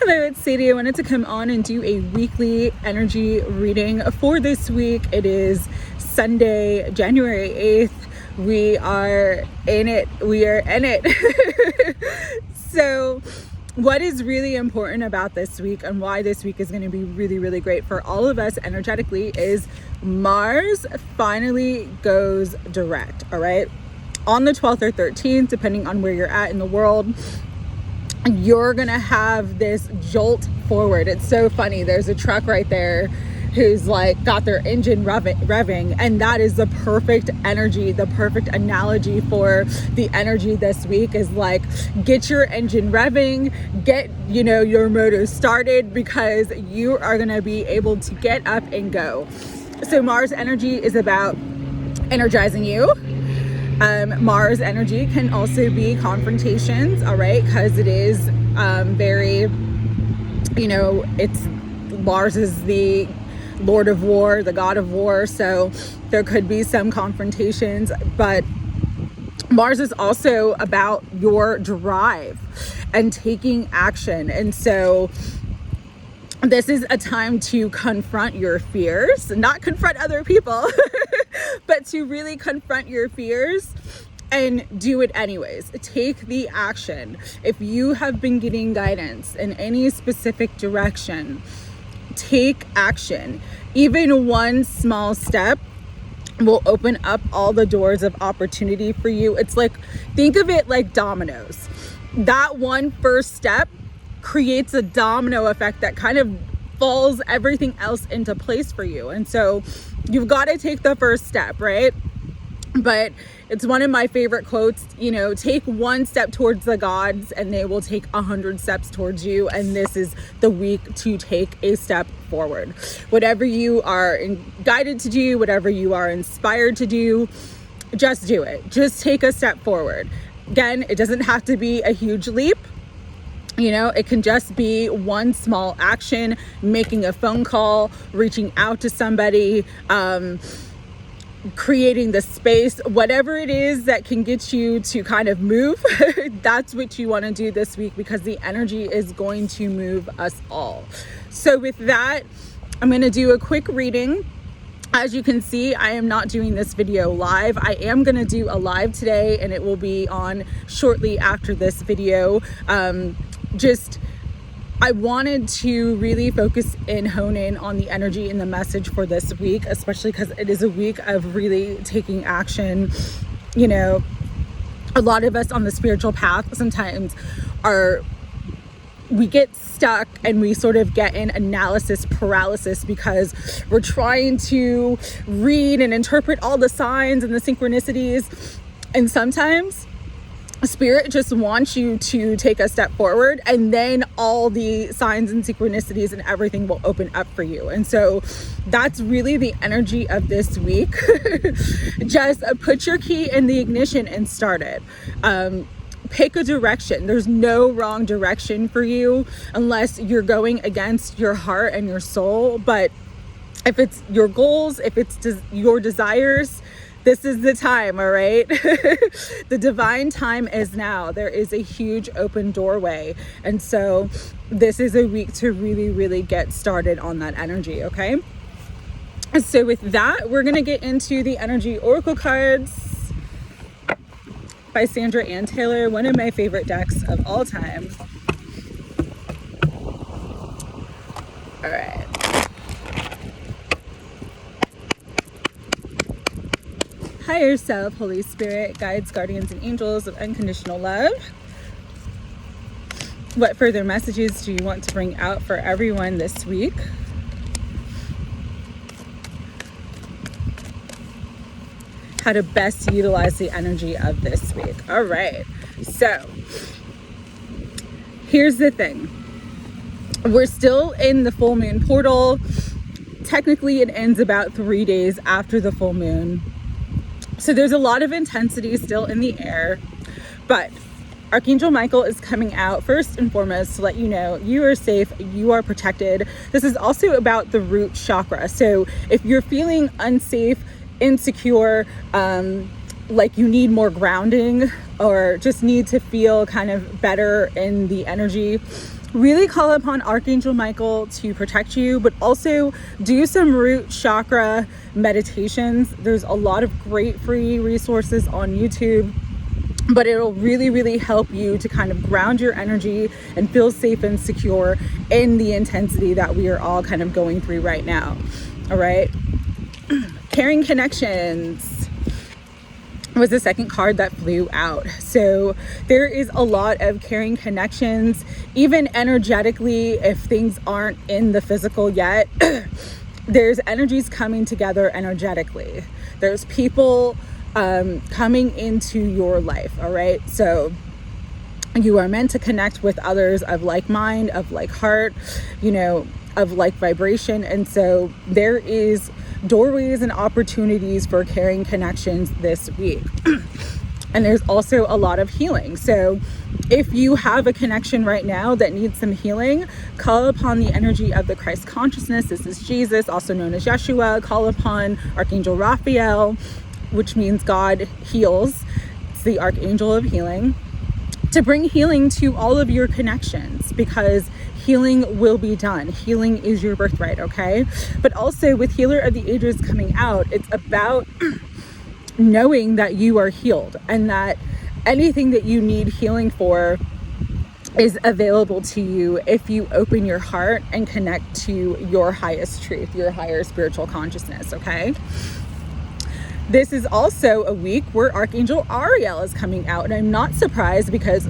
Hello, it's Sadie. I wanted to come on and do a weekly energy reading for this week. It is Sunday, January 8th. We are in it. So what is really important about this week and why this week is going to be really, really great for all of us energetically is Mars finally goes direct, all right? On the 12th or 13th, depending on where you're at in the world, you're gonna have this jolt forward. It's so funny. There's a truck right there who's like got their engine revving, and that is the perfect energy, the perfect analogy for the energy this week is like, get your engine revving, get, your motor started, because you are gonna be able to get up and go. So Mars energy is about energizing you. Mars energy can also be confrontations, all right, because it is very, Mars is the Lord of War, the God of War, so there could be some confrontations, but Mars is also about your drive and taking action. And so this is a time to confront your fears, not confront other people, but to really confront your fears and do it anyways. Take the action. If you have been getting guidance in any specific direction, take action. Even one small step will open up all the doors of opportunity for you. It's like, think of it like dominoes. That one first step creates a domino effect that kind of falls everything else into place for you. And so you've got to take the first step, right? But it's one of my favorite quotes, take one step towards the gods and they will take 100 steps towards you. And this is the week to take a step forward. Whatever you are guided to do, whatever you are inspired to do, just do it. Just take a step forward. Again, it doesn't have to be a huge leap. It can just be one small action, making a phone call, reaching out to somebody, creating the space, whatever it is that can get you to kind of move. That's what you want to do this week, because the energy is going to move us all. So with that, I'm going to do a quick reading. As you can see, I am not doing this video live. I am going to do a live today, and it will be on shortly after this video. I wanted to really focus and hone in on the energy and the message for this week, especially because it is a week of really taking action. A lot of us on the spiritual path sometimes we get stuck and we sort of get in analysis paralysis because we're trying to read and interpret all the signs and the synchronicities. And sometimes Spirit just wants you to take a step forward, and then all the signs and synchronicities and everything will open up for you. And so that's really the energy of this week. Just put your key in the ignition and start it. Pick a direction. There's no wrong direction for you unless you're going against your heart and your soul. But if it's your goals, if it's your desires, this is the time, all right? The divine time is now. There is a huge open doorway. And so this is a week to really, really get started on that energy, okay? So with that, we're going to get into the energy oracle cards by Sandra and Taylor, one of my favorite decks of all time. All right. Higher self, Holy Spirit, guides, guardians, and angels of unconditional love. What further messages do you want to bring out for everyone this week? How to best utilize the energy of this week. All right. So here's the thing. We're still in the full moon portal. Technically, it ends about 3 days after the full moon. So there's a lot of intensity still in the air, but Archangel Michael is coming out first and foremost to let you know you are safe, you are protected. This is also about the root chakra. So if you're feeling unsafe, insecure, like you need more grounding or just need to feel kind of better in the energy, really call upon Archangel Michael to protect you, but also do some root chakra meditations. There's a lot of great free resources on YouTube, but it'll really, really help you to kind of ground your energy and feel safe and secure in the intensity that we are all kind of going through right now. All right. Caring connections was the second card that flew out. So there is a lot of caring connections, even energetically, if things aren't in the physical yet. There's energies coming together energetically. There's people coming into your life. All right. So you are meant to connect with others of like mind, of like heart, of like vibration. And so there is doorways and opportunities for caring connections this week. And there's also a lot of healing. So if you have a connection right now that needs some healing, call upon the energy of the Christ consciousness. This is Jesus, also known as Yeshua. Call upon Archangel Raphael, which means God heals. It's the Archangel of healing, to bring healing to all of your connections, because healing will be done. Healing is your birthright, okay? But also with Healer of the Ages coming out, it's about knowing that you are healed and that anything that you need healing for is available to you if you open your heart and connect to your highest truth, your higher spiritual consciousness, okay? This is also a week where Archangel Ariel is coming out, and I'm not surprised, because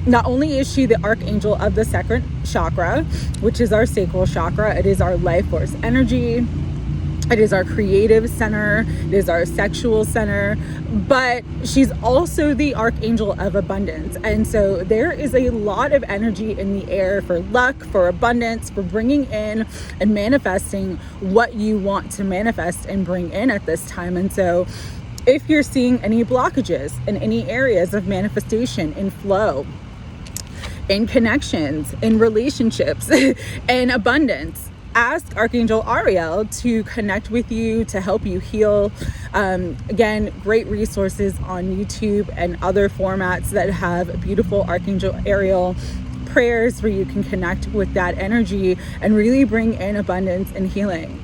not only is she the archangel of the second chakra, which is our sacral chakra, it is our life force energy, it is our creative center, it is our sexual center, but she's also the archangel of abundance. And so there is a lot of energy in the air for luck, for abundance, for bringing in and manifesting what you want to manifest and bring in at this time. And so if you're seeing any blockages in any areas of manifestation, in flow, in connections, in relationships, in abundance, ask Archangel Ariel to connect with you, to help you heal. Again, great resources on YouTube and other formats that have beautiful Archangel Ariel prayers where you can connect with that energy and really bring in abundance and healing.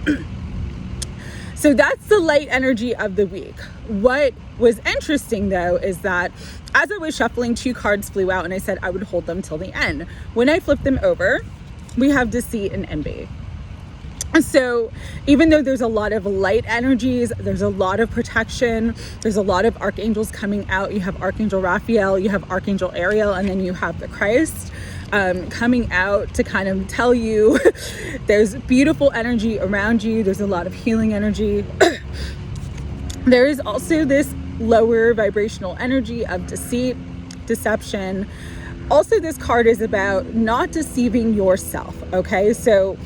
So that's the light energy of the week. What was interesting though is that as I was shuffling, 2 cards flew out and I said I would hold them till the end. When I flipped them over, we have deceit and envy. So even though there's a lot of light energies, there's a lot of protection, there's a lot of archangels coming out. You have Archangel Raphael, you have Archangel Ariel, and then you have the Christ coming out to kind of tell you there's beautiful energy around you. There's a lot of healing energy. There is also this lower vibrational energy of deceit, deception. Also, this card is about not deceiving yourself, okay? So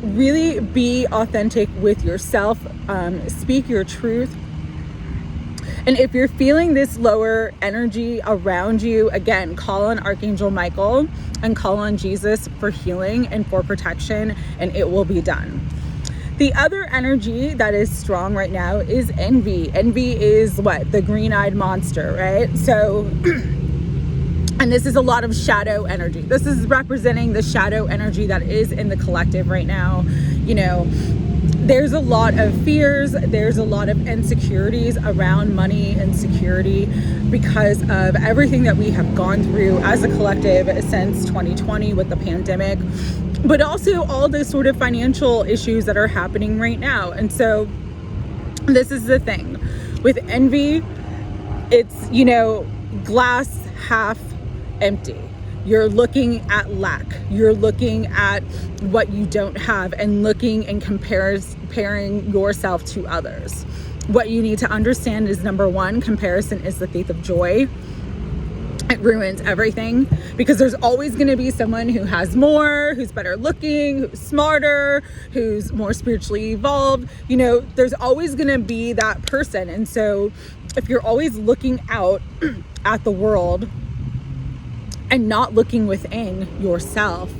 really be authentic with yourself, speak your truth. And if you're feeling this lower energy around you, again, call on Archangel Michael and call on Jesus for healing and for protection, and it will be done. The other energy that is strong right now is envy. Envy is what? The green-eyed monster, right? So, and this is a lot of shadow energy. This is representing the shadow energy that is in the collective right now. There's a lot of fears, there's a lot of insecurities around money and security because of everything that we have gone through as a collective since 2020 with the pandemic, but also all the sort of financial issues that are happening right now. And so this is the thing with envy, it's, glass half empty. You're looking at lack. You're looking at what you don't have and looking and comparing yourself to others. What you need to understand is, number one, comparison is the thief of joy. It ruins everything because there's always going to be someone who has more, who's better looking, who's smarter, who's more spiritually evolved. There's always going to be that person. And so if you're always looking out at the world and not looking within yourself,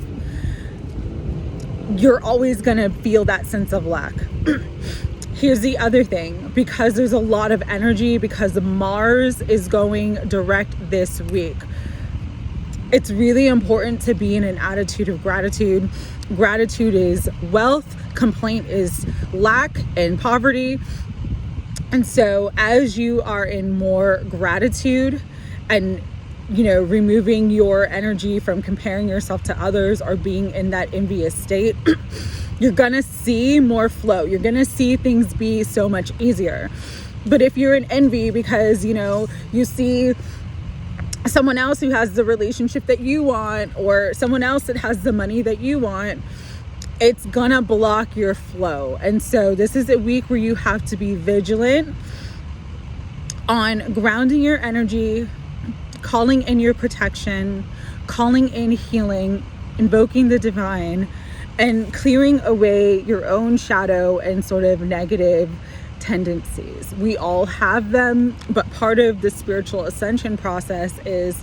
you're always going to feel that sense of lack. Here's the other thing, because there's a lot of energy, because Mars is going direct this week. It's really important to be in an attitude of gratitude. Gratitude is wealth, complaint is lack and poverty. And so as you are in more gratitude and, you know, removing your energy from comparing yourself to others or being in that envious state, you're gonna see more flow. You're gonna see things be so much easier. But if you're in envy because, you know, you see someone else who has the relationship that you want, or someone else that has the money that you want, it's gonna block your flow. And so this is a week where you have to be vigilant on grounding your energy, calling in your protection, calling in healing, invoking the divine, and clearing away your own shadow and sort of negative tendencies. We all have them, but part of the spiritual ascension process is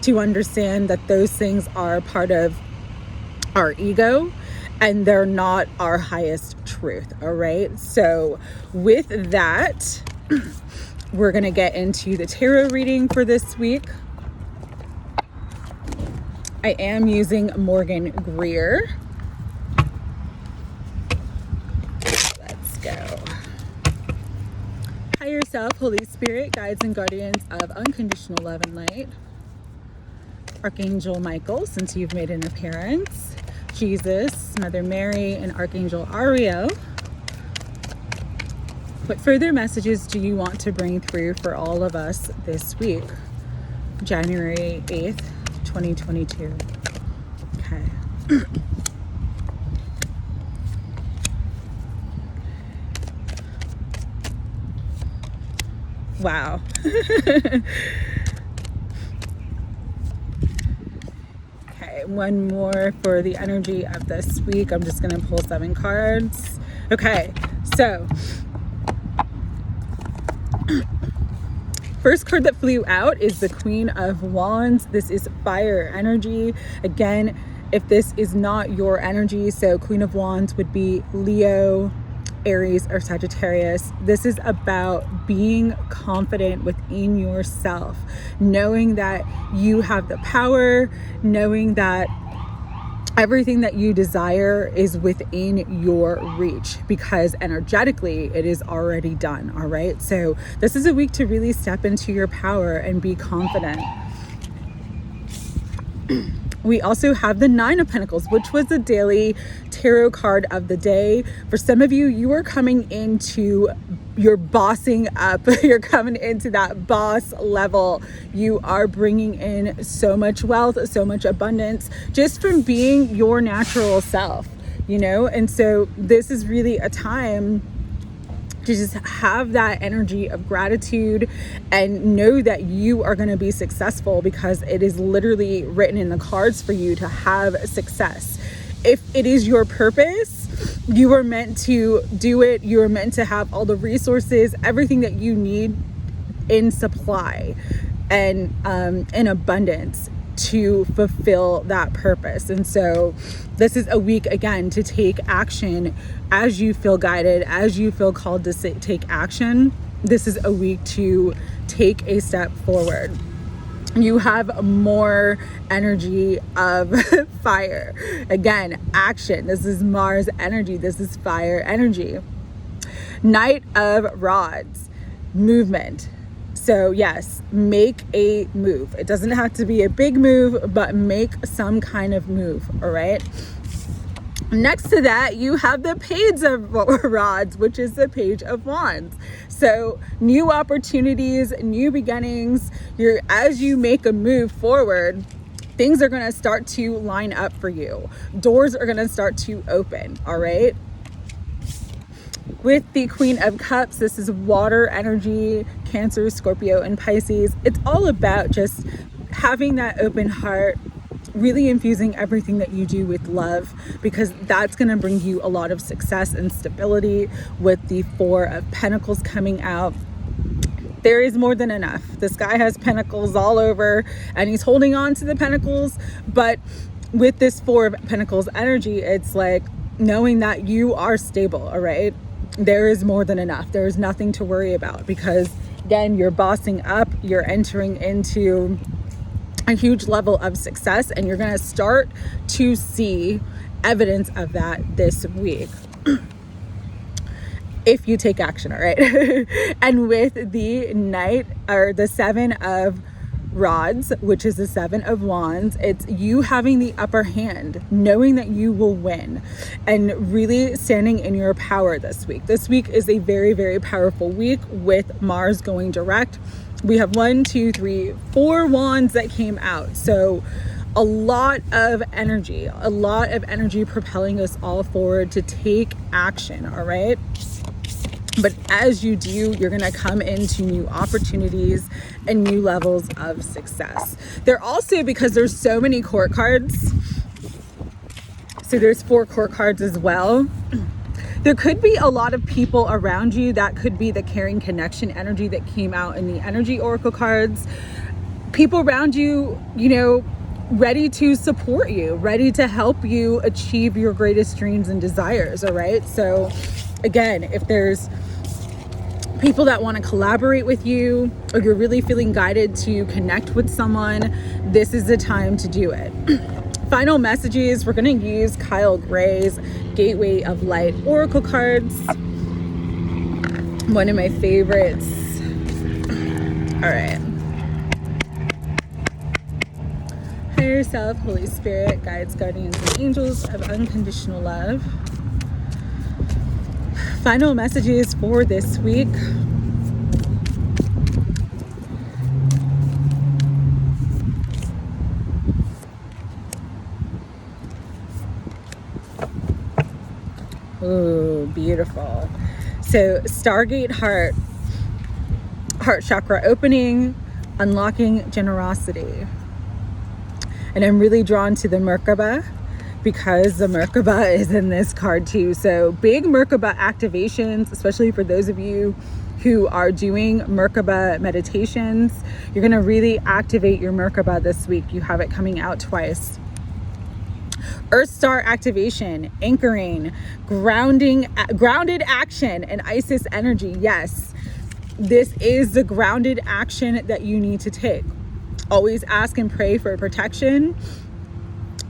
to understand that those things are part of our ego and they're not our highest truth. All right. So with that, we're going to get into the tarot reading for this week. I am using Morgan Greer. Let's go. Higher self, Holy Spirit, guides and guardians of unconditional love and light. Archangel Michael, since you've made an appearance. Jesus, Mother Mary, and Archangel Ariel. What further messages do you want to bring through for all of us this week? January 8th, 2022. Okay. Wow. Okay, one more for the energy of this week. I'm just going to pull 7 cards. Okay, so first card that flew out is the Queen of Wands. This is fire energy. Again, if this is not your energy, so Queen of Wands would be Leo, Aries, or Sagittarius. This is about being confident within yourself, knowing that you have the power, knowing that everything that you desire is within your reach, because energetically it is already done. All right. So this is a week to really step into your power and be confident. We also have the 9 of Pentacles, which was the daily tarot card of the day. For some of you, you are coming into your bossing up. You're coming into that boss level. You are bringing in so much wealth, so much abundance, just from being your natural self, you know? And so this is really a time to just have that energy of gratitude and know that you are going to be successful, because it is literally written in the cards for you to have success. If it is your purpose, you are meant to do it. You are meant to have all the resources, everything that you need in supply and in abundance to fulfill that purpose. And so this is a week, again, to take action as you feel guided, as you feel called to take action. This is a week to take a step forward. You have more energy of fire. Again, action. This is Mars energy. This is fire energy. Knight of Rods, movement. So yes, make a move. It doesn't have to be a big move, but make some kind of move, all right? Next to that, you have the Page of Rods, which is the Page of Wands. So new opportunities, new beginnings. As you make a move forward, things are going to start to line up for you. Doors are going to start to open, all right? With the Queen of Cups, this is water energy, Cancer, Scorpio, and Pisces. It's all about just having that open heart, really infusing everything that you do with love, because that's going to bring you a lot of success and stability. With the 4 of Pentacles coming out, there is more than enough. This guy has pentacles all over and he's holding on to the pentacles. But with this 4 of Pentacles energy, it's like knowing that you are stable, all right? There is more than enough. There is nothing to worry about, because again, you're bossing up, you're entering into a huge level of success, and you're going to start to see evidence of that this week if you take action. All right. And with the Knight, or the 7 of Rods, which is the 7 of Wands, it's you having the upper hand, knowing that you will win, and really standing in your power this week. This week is a very, very powerful week with Mars going direct. We have 1, 2, 3, 4 wands that came out. So a lot of energy propelling us all forward to take action. All right. But as you do, you're going to come into new opportunities and new levels of success. They're also, because there's so many court cards, so there's 4 court cards as well. There could be a lot of people around you. That could be the caring connection energy that came out in the energy oracle cards. People around you, you know, ready to support you, ready to help you achieve your greatest dreams and desires. All right. So again, if there's people that want to collaborate with you, or you're really feeling guided to connect with someone, this is the time to do it. Final messages, we're going to use Kyle Gray's Gateway of Light Oracle cards. One of my favorites. All right. Higher self, Holy Spirit, guides, guardians, and angels of unconditional love. Final messages for this week. Ooh, beautiful. So Stargate heart chakra opening, unlocking generosity. And I'm really drawn to the Merkaba, because the Merkaba is in this card too. So big Merkaba activations, especially for those of you who are doing Merkaba meditations. You're going to really activate your Merkaba this week. You have it coming out twice. Earth Star activation, anchoring, grounded action, and Isis energy. Yes, this is the grounded action that you need to take. Always ask and pray for protection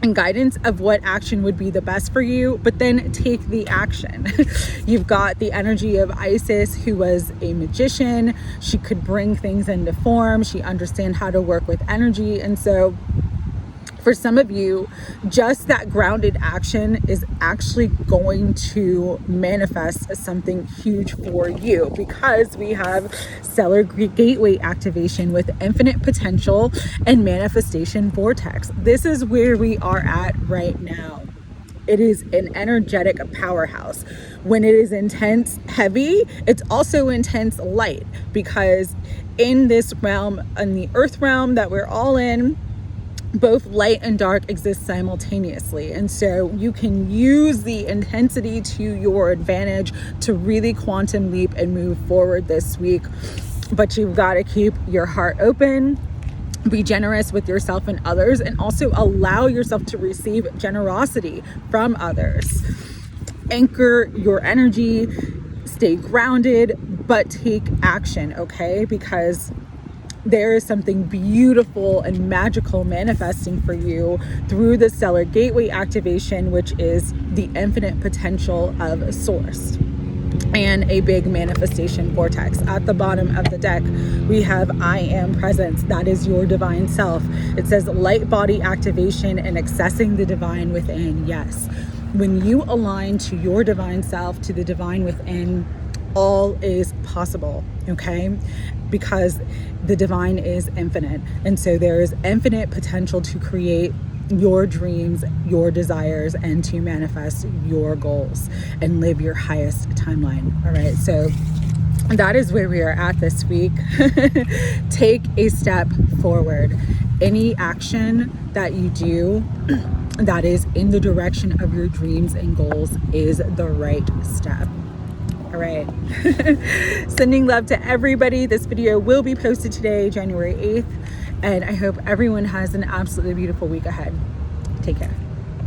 and guidance of what action would be the best for you, but then take the action. You've got the energy of Isis, who was a magician. She could bring things into form. She understands how to work with energy. And so for some of you, just that grounded action is actually going to manifest something huge for you, because we have stellar gateway activation with infinite potential and manifestation vortex. This is where we are at right now. It is an energetic powerhouse. When it is intense heavy, it's also intense light, because in this realm, in the earth realm that we're all in, both light and dark exist simultaneously. And so you can use the intensity to your advantage to really quantum leap and move forward this week. But you've got to keep your heart open, be generous with yourself and others, and also allow yourself to receive generosity from others. Anchor your energy, stay grounded, but take action, okay? Because there is something beautiful and magical manifesting for you through the stellar gateway activation, which is the infinite potential of source, and a big manifestation vortex. At the bottom of the deck, we have I am presence. That is your divine self. It says light body activation and accessing the divine within. Yes, when you align to your divine self, to the divine within, all is possible, okay? Because the divine is infinite. And so there is infinite potential to create your dreams, your desires, and to manifest your goals and live your highest timeline. All right. So that is where we are at this week. Take a step forward. Any action that you do that is in the direction of your dreams and goals is the right step. All right. Sending love to everybody. This video will be posted today, January 8th. And I hope everyone has an absolutely beautiful week ahead. Take care.